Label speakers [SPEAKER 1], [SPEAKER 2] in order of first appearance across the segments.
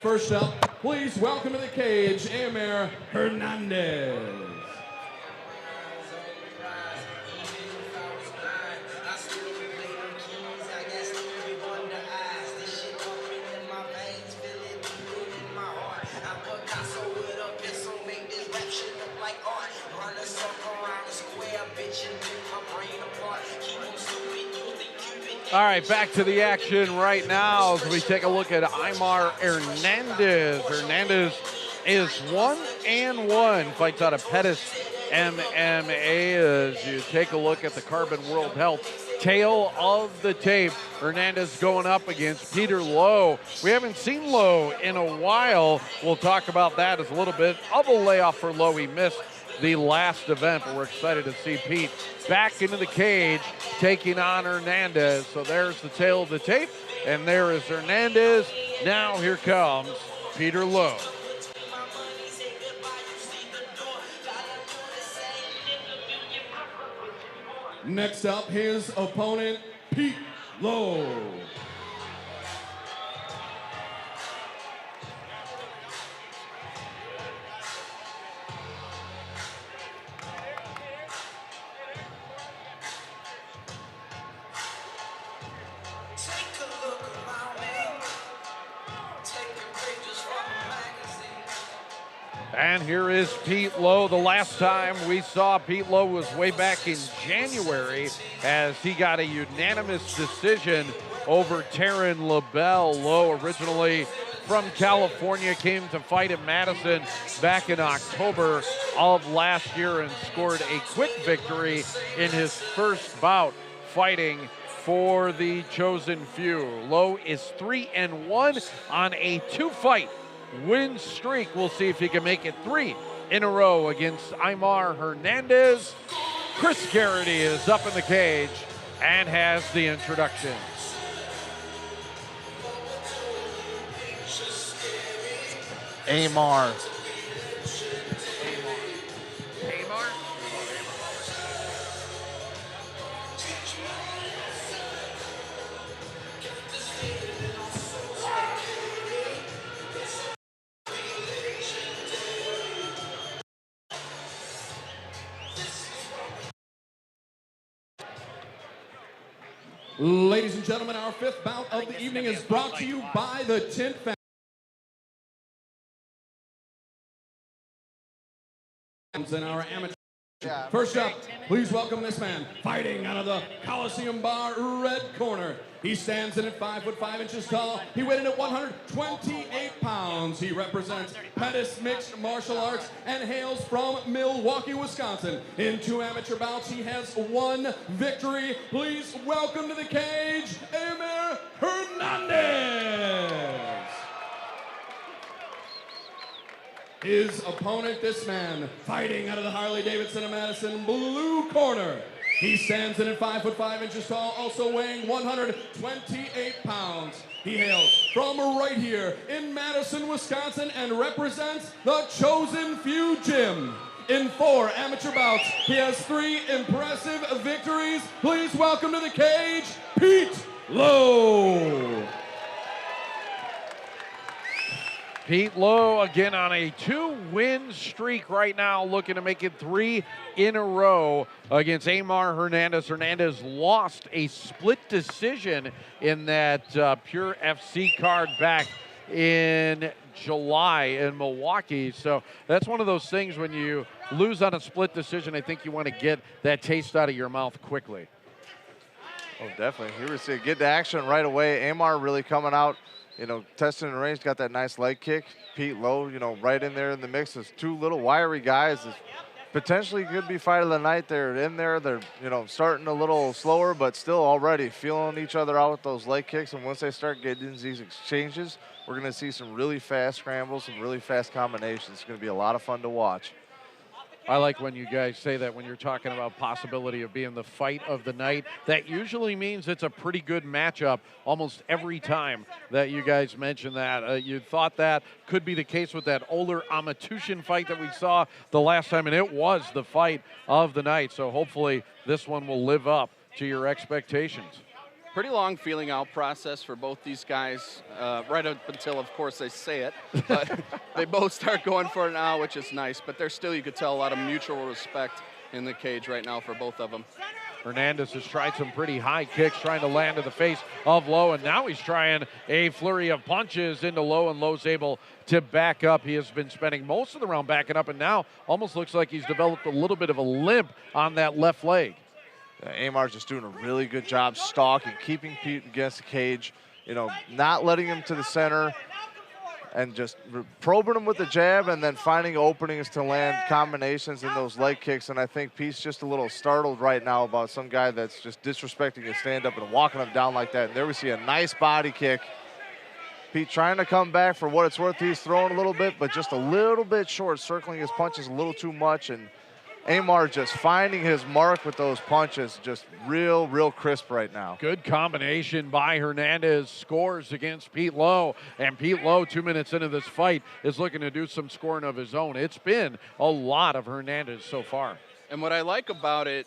[SPEAKER 1] First up, please welcome to the cage, Eimar Hernandez.
[SPEAKER 2] All right, back to the action right now as we take a look at Eimar Hernandez. Hernandez is 1-1, fights out of Pettis MMA. As you take a look at the Carbon World Health tail of the tape, Hernandez going up against Peter Lowe. We haven't seen Lowe in a while. We'll talk about that as a little bit of a layoff for Lowe. He missed the last event, but we're excited to see Pete back into the cage taking on Hernandez. So there's the tail of the tape, and there is Hernandez. Now here comes Peter Lowe.
[SPEAKER 1] Next up, his opponent, Pete Lowe.
[SPEAKER 2] And here is Pete Lowe. The last time we saw Pete Lowe was way back in January as he got a unanimous decision over Taryn LaBelle. Lowe, originally from California, came to fight in Madison back in October of last year and scored a quick victory in his first bout fighting for the chosen few. Lowe is 3-1 on a two-fight win streak. We'll see if he can make it 3 in a row against Eimar Hernandez. Chris Garrity is up in the cage and has the introductions.
[SPEAKER 3] Eimar.
[SPEAKER 1] Ladies and gentlemen, our fifth bout of the evening is brought to you by the Tint Fans and our amateur. First up, please welcome this man, fighting out of the Coliseum Bar red corner. He stands in at 5'5" tall. He weighed in at 128 pounds. He represents Pettis Mixed Martial Arts and hails from Milwaukee, Wisconsin. In 2 amateur bouts, he has 1 victory. Please welcome to the cage, Eimar Hernandez. His opponent, this man, fighting out of the Harley-Davidson of Madison blue corner. He stands in at 5'5" tall, also weighing 128 pounds. He hails from right here in Madison, Wisconsin, and represents the Chosen Few Gym. In 4 amateur bouts, he has 3 impressive victories. Please welcome to the cage, Pete Lowe.
[SPEAKER 2] Pete Lowe again on a 2-win streak right now, looking to make it 3 in a row against Eimar Hernandez. Hernandez lost a split decision in that Pure FC card back in July in Milwaukee. So that's one of those things when you lose on a split decision, I think you want to get that taste out of your mouth quickly.
[SPEAKER 3] Oh, definitely. Here we see get the action right away. Eimar really coming out, testing the range, got that nice leg kick. Pete Lowe, right in there in the mix. There's 2 little wiry guys that potentially could be fight of the night. They're in there. They're, starting a little slower, but still already feeling each other out with those leg kicks. And once they start getting these exchanges, we're going to see some really fast scrambles, some really fast combinations. It's going to be a lot of fun to watch.
[SPEAKER 2] I like when you guys say that when you're talking about possibility of being the fight of the night. That usually means it's a pretty good matchup almost every time that you guys mention that. You thought that could be the case with that Oler Amatushin fight that we saw the last time, and it was the fight of the night. So hopefully this one will live up to your expectations.
[SPEAKER 4] Pretty long feeling out process for both these guys, right up until, of course, they say it. But they both start going for it now, which is nice. But there's still, you could tell, a lot of mutual respect in the cage right now for both of them.
[SPEAKER 2] Hernandez has tried some pretty high kicks, trying to land to the face of Lowe, and now he's trying a flurry of punches into Lowe, and Lowe's able to back up. He has been spending most of the round backing up, and now almost looks like he's developed a little bit of a limp on that left leg.
[SPEAKER 3] Eimar's just doing a really good job stalking, keeping Pete against the cage, you know, not letting him to the center, and just probing him with the jab and then finding openings to land combinations in those leg kicks. And I think Pete's just a little startled right now about some guy that's just disrespecting his stand-up and walking him down like that. And there we see a nice body kick. Pete trying to come back for what it's worth. He's throwing a little bit, but just a little bit short, circling his punches a little too much. And Eimar just finding his mark with those punches, just real crisp right now.
[SPEAKER 2] Good combination by Hernandez, scores against Pete Lowe, and Pete Lowe 2 minutes into this fight is looking to do some scoring of his own. It's been a lot of Hernandez so far.
[SPEAKER 4] And what I like about it,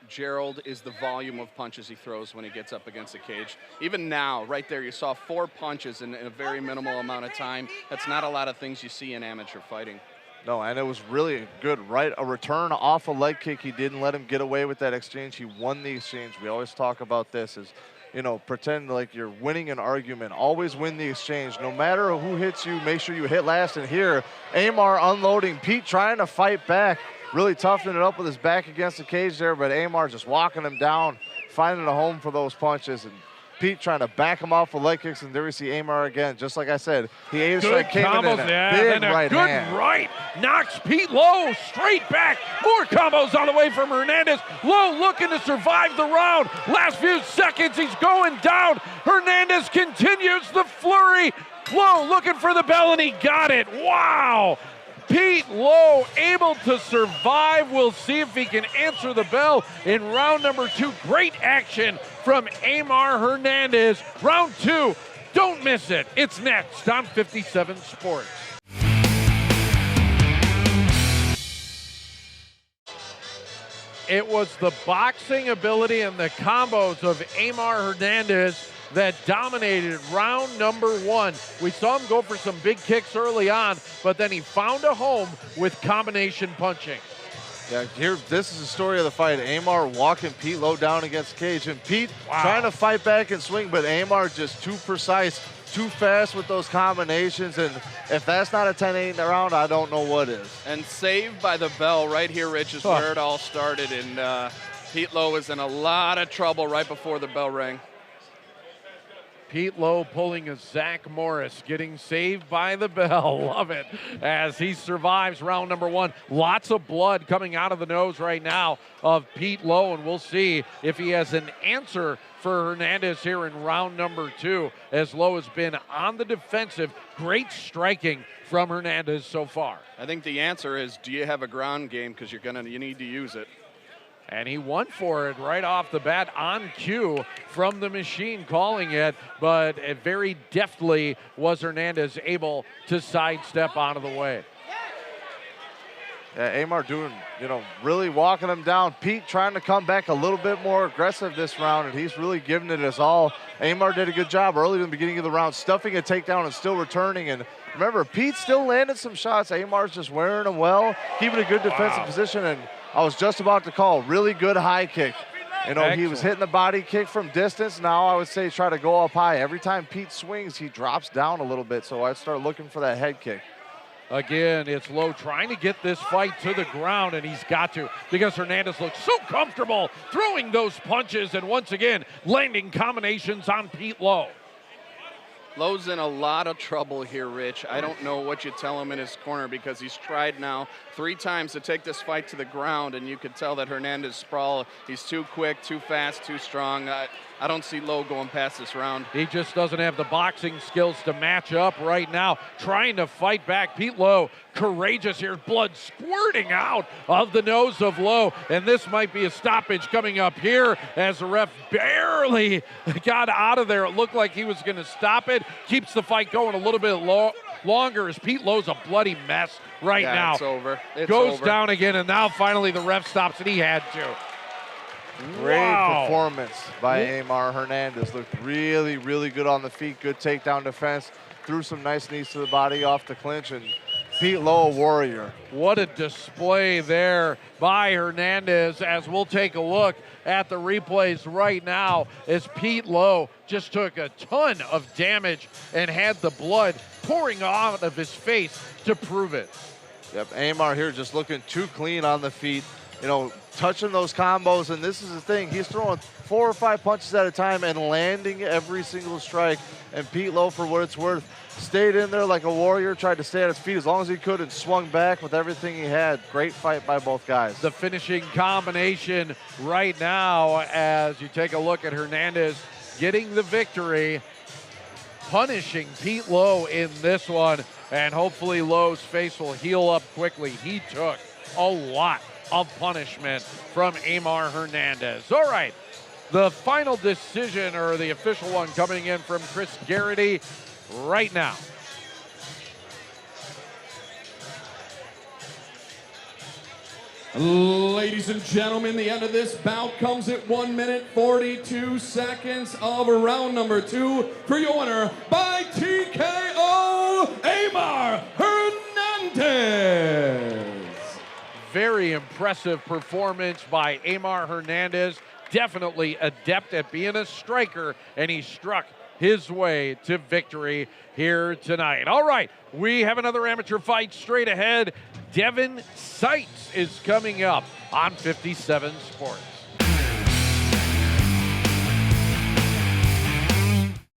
[SPEAKER 4] Gerald, is the volume of punches he throws when he gets up against the cage. Even now, right there, you saw 4 punches in a very minimal amount of time. That's not a lot of things you see in amateur fighting.
[SPEAKER 3] No, and it was really good, right? A return off a leg kick. He didn't let him get away with that exchange. He won the exchange. We always talk about this as, you know, pretend like you're winning an argument. Always win the exchange. No matter who hits you, make sure you hit last. And here, Eimar unloading. Pete trying to fight back. Really toughening it up with his back against the cage there, but Eimar just walking him down, finding a home for those punches. And Pete trying to back him off with leg kicks, and there we see Eimar again. Just like I said, he ate a strike, came in a big right
[SPEAKER 2] good
[SPEAKER 3] hand.
[SPEAKER 2] Right, knocks Pete Lowe straight back. More combos on the way from Hernandez. Lowe looking to survive the round. Last few seconds, he's going down. Hernandez continues the flurry. Lowe looking for the bell, and he got it. Wow. Pete Lowe able to survive. We'll see if he can answer the bell in round number 2. Great action from Eimar Hernandez. Round 2, don't miss it. It's next on 57 Sports. It was the boxing ability and the combos of Eimar Hernandez that dominated round number 1. We saw him go for some big kicks early on, but then he found a home with combination punching.
[SPEAKER 3] Yeah, here, this is the story of the fight. Eimar walking Pete Lowe down against cage, and Pete trying to fight back and swing, but Eimar just too precise, too fast with those combinations, and if that's not a 10-8 round, I don't know what is.
[SPEAKER 4] And saved by the bell right here, Rich, is where it all started, and Pete Lowe was in a lot of trouble right before the bell rang.
[SPEAKER 2] Pete Lowe pulling a Zach Morris, getting saved by the bell. Love it as he survives round number 1. Lots of blood coming out of the nose right now of Pete Lowe, and we'll see if he has an answer for Hernandez here in round number 2, as Lowe has been on the defensive. Great striking from Hernandez so far.
[SPEAKER 4] I think the answer is, do you have a ground game? Because you need to use it.
[SPEAKER 2] And he went for it right off the bat on cue from the machine calling it, but very deftly was Hernandez able to sidestep out of the way.
[SPEAKER 3] Yeah, Eimar doing, really walking him down. Pete trying to come back a little bit more aggressive this round, and he's really giving it his all. Eimar did a good job early in the beginning of the round, stuffing a takedown and still returning. And remember, Pete still landed some shots. Eimar's just wearing them well, keeping a good defensive position. And I was just about to call, really good high kick. He was hitting the body kick from distance. Now I would say try to go up high. Every time Pete swings, he drops down a little bit, so I'd start looking for that head kick.
[SPEAKER 2] Again, it's Lowe trying to get this fight to the ground, and he's got to, because Hernandez looks so comfortable throwing those punches and once again landing combinations on Pete Lowe.
[SPEAKER 4] Lowe's in a lot of trouble here, Rich. I don't know what you tell him in his corner, because he's tried now 3 times to take this fight to the ground, and you could tell that Hernandez sprawl. He's too quick, too fast, too strong. I don't see Lowe going past this round.
[SPEAKER 2] He just doesn't have the boxing skills to match up right now. Trying to fight back. Pete Lowe, courageous here. Blood squirting out of the nose of Lowe. And this might be a stoppage coming up here as the ref barely got out of there. It looked like he was going to stop it. Keeps the fight going a little bit longer as Pete Lowe's a bloody mess now.
[SPEAKER 4] It's over. It's
[SPEAKER 2] Goes
[SPEAKER 4] over.
[SPEAKER 2] down again, and now finally the ref stops, and he had to.
[SPEAKER 3] Great
[SPEAKER 2] Wow.
[SPEAKER 3] performance by Eimar Hernandez. Looked really, really good on the feet. Good takedown defense. Threw some nice knees to the body off the clinch, and Pete Lowe, a warrior.
[SPEAKER 2] What a display there by Hernandez, as we'll take a look at the replays right now, as Pete Lowe just took a ton of damage and had the blood pouring out of his face to prove it.
[SPEAKER 3] Yep, Eimar here just looking too clean on the feet, you know, touching those combos, and this is the thing, he's throwing 4 or 5 punches at a time and landing every single strike, and Pete Lowe, for what it's worth, stayed in there like a warrior, tried to stay at his feet as long as he could and swung back with everything he had. Great fight by both guys.
[SPEAKER 2] The finishing combination right now, as you take a look at Hernandez getting the victory, punishing Pete Lowe in this one, and hopefully Lowe's face will heal up quickly. He took a lot of punishment from Eimar Hernandez. All right, the final decision, or the official one, coming in from Chris Garrity right now.
[SPEAKER 1] Ladies and gentlemen, the end of this bout comes at 1 minute 42 seconds of round number 2 for your winner by TKO, Eimar Hernandez.
[SPEAKER 2] Very impressive performance by Eimar Hernandez. Definitely adept at being a striker, and he struck his way to victory here tonight. All right, we have another amateur fight straight ahead. Devin Seitz is coming up on 57 Sports.